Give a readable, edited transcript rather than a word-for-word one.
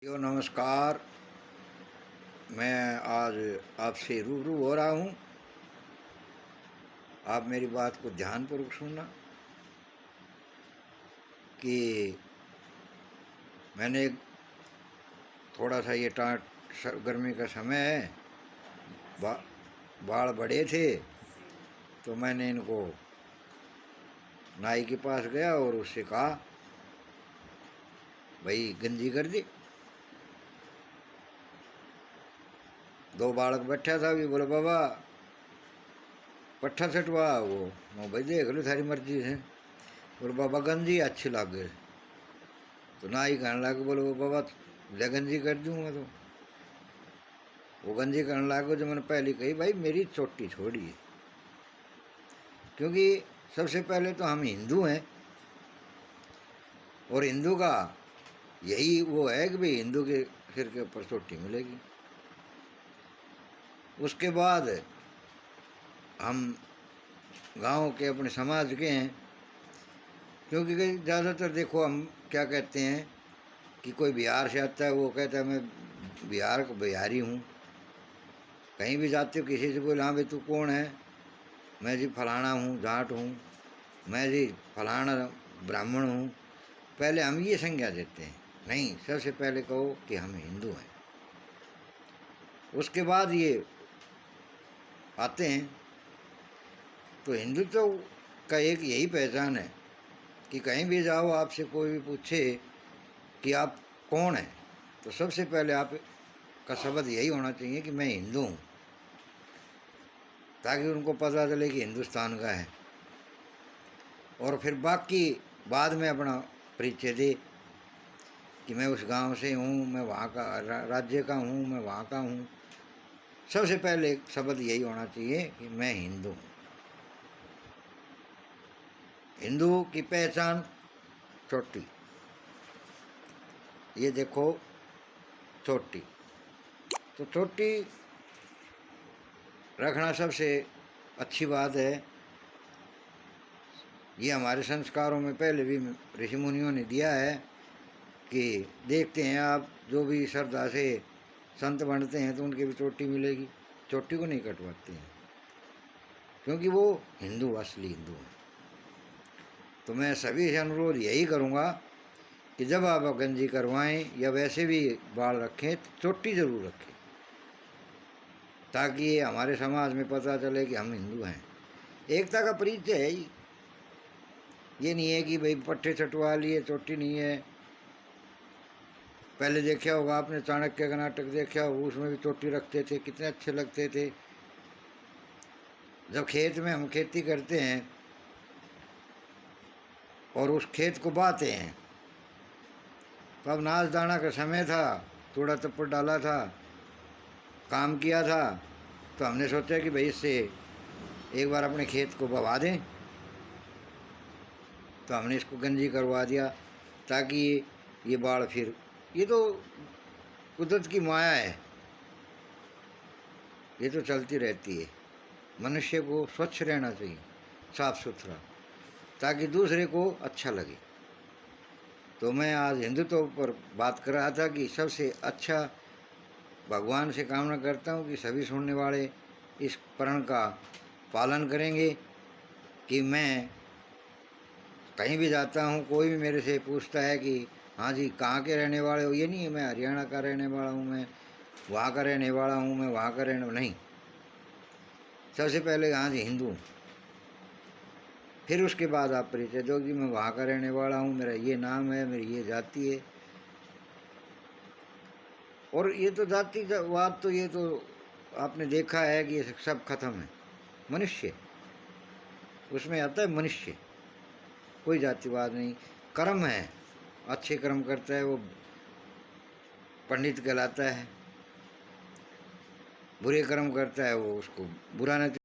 यो नमस्कार। मैं आज आपसे रूबरू हो रहा हूँ। आप मेरी बात को ध्यानपूर्वक सुनना कि मैंने थोड़ा सा ये गर्मी का समय है, बा, बाल बड़े थे तो मैंने इनको नाई के पास गया और उससे कहा भाई गंजी कर दी। दो बालक बैठा था, भी बोले बाबा पट्ठा सटवा। वो मैं भाई देख लो थारी मर्जी है। बोले बाबा गंजी अच्छी लगे। तो नाई कहने लगे, बोले वो बाबा ले गंजी कर दूँ मैं। तो वो गंजी करने लगे जो मैंने पहले कही, भाई मेरी चोटी छोड़िए, क्योंकि सबसे पहले तो हम हिंदू हैं और हिंदू का यही वो है कि भाई हिंदू के सिर के ऊपर चोटी मिलेगी। उसके बाद हम गांव के अपने समाज के हैं, क्योंकि ज़्यादातर देखो हम क्या कहते हैं कि कोई बिहार से आता है, वो कहता है मैं बिहार का बिहारी हूँ। कहीं भी जाते हो किसी से बोले हाँ भाई तू कौन है, मैं जी फलाना हूँ, जाट हूँ, मैं जी फलाना ब्राह्मण हूँ। पहले हम ये संज्ञा देते हैं, नहीं, सबसे पहले कहो कि हम हिंदू हैं। उसके बाद ये आते हैं। तो हिंदुत्व का एक यही पहचान है कि कहीं भी जाओ आपसे कोई भी पूछे कि आप कौन हैं, तो सबसे पहले आप का शब्द यही होना चाहिए कि मैं हिंदू हूँ, ताकि उनको पता चले कि हिंदुस्तान का है। और फिर बाकी बाद में अपना परिचय दे कि मैं उस गांव से हूँ, मैं वहाँ का राज्य का हूँ, मैं वहाँ का हूँ। सबसे पहले शब्द यही होना चाहिए कि मैं हिंदू हूँ। हिंदू की पहचान चोटी, ये देखो चोटी। तो चोटी रखना सबसे अच्छी बात है। ये हमारे संस्कारों में पहले भी ऋषि मुनियों ने दिया है कि देखते हैं आप जो भी श्रद्धा से संत बनते हैं तो उनकी भी चोटी मिलेगी। चोटी को नहीं कटवाते हैं, क्योंकि वो हिंदू असली हिंदू हैं। तो मैं सभी से अनुरोध यही करूँगा कि जब आप गंजी करवाएं या वैसे भी बाल रखें तो चोटी ज़रूर रखें, ताकि ये हमारे समाज में पता चले कि हम हिंदू हैं। एकता का परिचय है ये नहीं है कि भाई पट्टे चटवा लिए चोटी नहीं है। पहले देखा होगा आपने चाणक्य का नाटक देखा होगा, उसमें भी चोटी रखते थे, कितने अच्छे लगते थे। जब खेत में हम खेती करते हैं और उस खेत को बाते हैं, तो अब नाच दाना का समय था, थोड़ा तप्पड़ डाला था, काम किया था, तो हमने सोचा कि भाई इससे एक बार अपने खेत को बवा दें। तो हमने इसको गंजी करवा दिया ताकि ये बाढ़ फिर, ये तो कुदरत की माया है, ये तो चलती रहती है। मनुष्य को स्वच्छ रहना चाहिए, साफ सुथरा, ताकि दूसरे को अच्छा लगे। तो मैं आज हिंदुत्व पर बात कर रहा था कि सबसे अच्छा भगवान से कामना करता हूँ कि सभी सुनने वाले इस प्रण का पालन करेंगे कि मैं कहीं भी जाता हूँ, कोई भी मेरे से पूछता है कि हाँ जी कहाँ के रहने वाले हो, ये नहीं है मैं हरियाणा का रहने वाला हूँ, मैं वहाँ का रहने वाला हूँ, मैं वहाँ का रहने नहीं। सबसे पहले हाँ जी हिंदू, फिर उसके बाद आप परिचय दो कि मैं वहाँ का रहने वाला हूँ, मेरा ये नाम है, मेरी ये जाति है। और ये तो जातिवाद तो ये तो आपने देखा है कि ये सब खत्म है। मनुष्य उसमें आता है, मनुष्य, कोई जातिवाद नहीं। कर्म है, अच्छे कर्म करता है वो पंडित कहलाता है, बुरे कर्म करता है वो उसको बुरा नहीं।